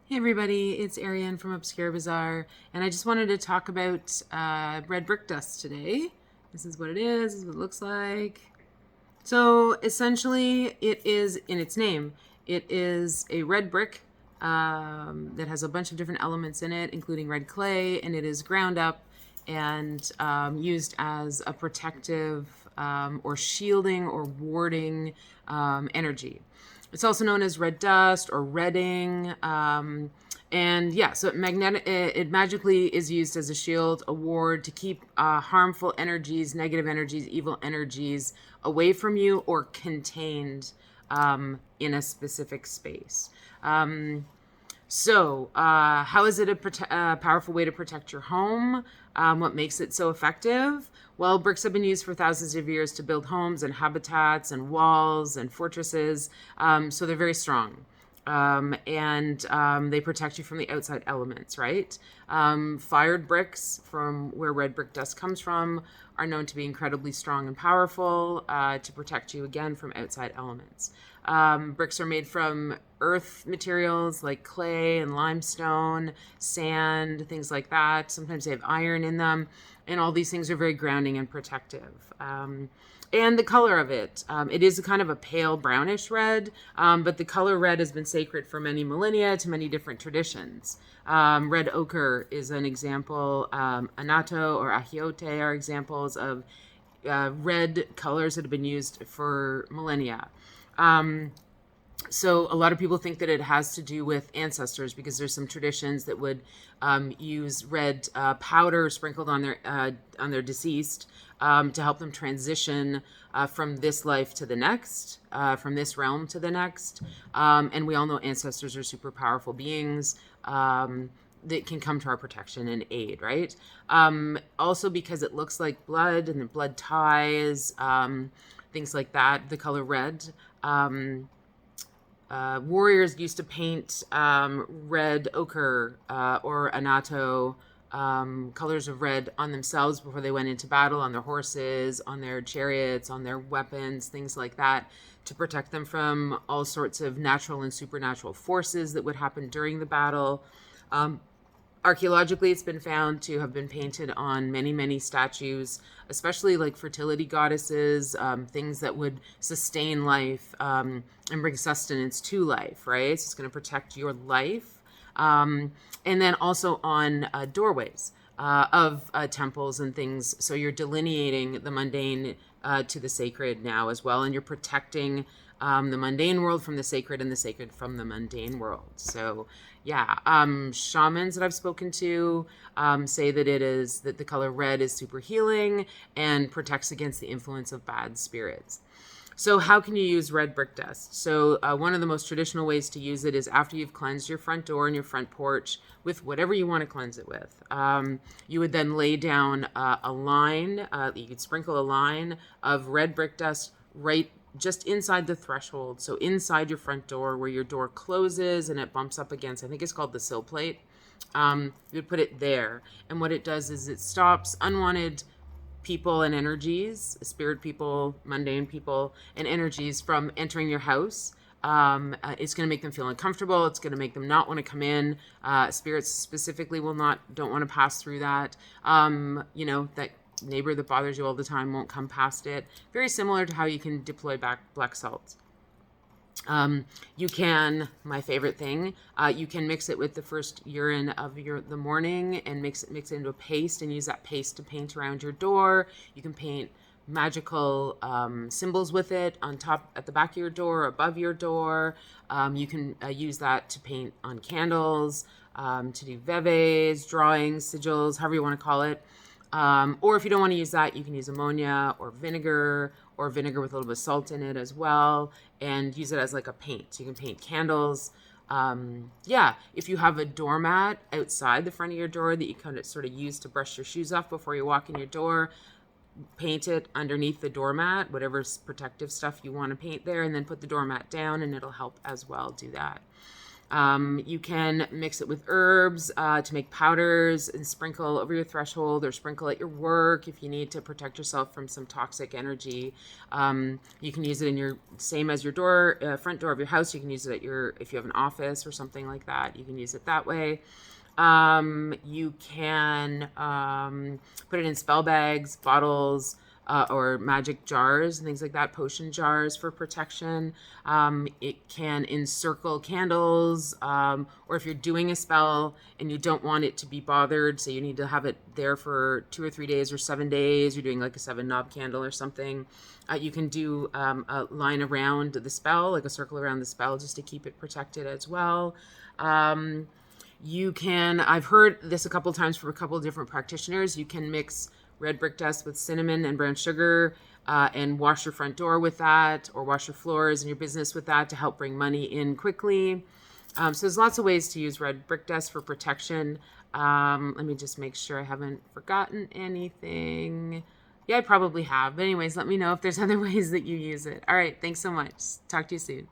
Hey everybody, it's Ariane from Obscure Bazaar, and I just wanted to talk about red brick dust today. This is what it is, this is what it looks like. So essentially, it is in its name. It is a red brick that has a bunch of different elements in it, including red clay, and it is ground up and used as a protective or shielding or warding energy. It's also known as red dust or redding. And yeah, so it magically is used as a shield, a ward to keep harmful energies, negative energies, evil energies away from you or contained in a specific space. How is it a powerful way to protect your home? What makes it so effective? Well, bricks have been used for thousands of years to build homes and habitats and walls and fortresses, so they're very strong. And they protect you from the outside elements, right? Fired bricks, from where red brick dust comes from, are known to be incredibly strong and powerful to protect you again from outside elements. Bricks are made from earth materials like clay and limestone, sand, things like that. Sometimes they have iron in them, and all these things are very grounding and protective. And the color of it, it is a kind of a pale brownish red, but the color red has been sacred for many millennia to many different traditions. Red ochre is an example. Anato or achiote are examples of red colors that have been used for millennia. So a lot of people think that it has to do with ancestors because there's some traditions that would use red powder sprinkled on their deceased to help them transition from this life to the next, from this realm to the next. And we all know ancestors are super powerful beings. That can come to our protection and aid, right? Also, because it looks like blood and the blood ties, things like that, the color red. Warriors used to paint red ochre or anato, colors of red on themselves before they went into battle, on their horses, on their chariots, on their weapons, things like that, to protect them from all sorts of natural and supernatural forces that would happen during the battle. Archaeologically, it's been found to have been painted on many, many statues, especially like fertility goddesses, things that would sustain life and bring sustenance to life, right? So it's going to protect your life. And then also on doorways of temples and things. So you're delineating the mundane to the sacred now as well, and you're protecting the mundane world from the sacred and the sacred from the mundane world. So yeah, shamans that I've spoken to say that that the color red is super healing and protects against the influence of bad spirits. So how can you use red brick dust? So one of the most traditional ways to use it is after you've cleansed your front door and your front porch with whatever you want to cleanse it with. You would then lay down a line, you could sprinkle a line of red brick dust right just inside the threshold. So inside your front door where your door closes and it bumps up against, I think it's called the sill plate. You would put it there. And what it does is it stops unwanted people and energies, spirit people, mundane people, and energies from entering your house. It's going to make them feel uncomfortable. It's going to make them not want to come in. Spirits specifically don't want to pass through that. That neighbor that bothers you all the time won't come past it. Very similar to how you can deploy black salt. You can, my favorite thing, you can mix it with the first urine of the morning and mix it into a paste and use that paste to paint around your door. You can paint magical symbols with it on top, at the back of your door, above your door. You can use that to paint on candles, to do veves, drawings, sigils, however you want to call it. Or if you don't want to use that, you can use ammonia or vinegar with a little bit of salt in it as well, and use it as like a paint. So you can paint candles. If you have a doormat outside the front of your door that you kind of sort of use to brush your shoes off before you walk in your door, paint it underneath the doormat, whatever protective stuff you want to paint there, and then put the doormat down and it'll help as well do that. You can mix it with herbs to make powders and sprinkle over your threshold or sprinkle at your work if you need to protect yourself from some toxic energy. You can use it in your, same as your door, front door of your house. You can use it at your, if you have an office or something like that, you can use it that way. You can put it in spell bags, bottles, or magic jars and things like that, potion jars for protection. It can encircle candles, or if you're doing a spell and you don't want it to be bothered, so you need to have it there for 2 or 3 days or 7 days, you're doing like a 7 knob candle or something. You can do a line around the spell, like a circle around the spell, just to keep it protected as well. You can, I've heard this a couple times from a couple of different practitioners, you can mix red brick dust with cinnamon and brown sugar and wash your front door with that, or wash your floors in your business with that to help bring money in quickly. So there's lots of ways to use red brick dust for protection. Let me just make sure I haven't forgotten anything. Yeah, I probably have. But anyways, let me know if there's other ways that you use it. All right, thanks so much. Talk to you soon.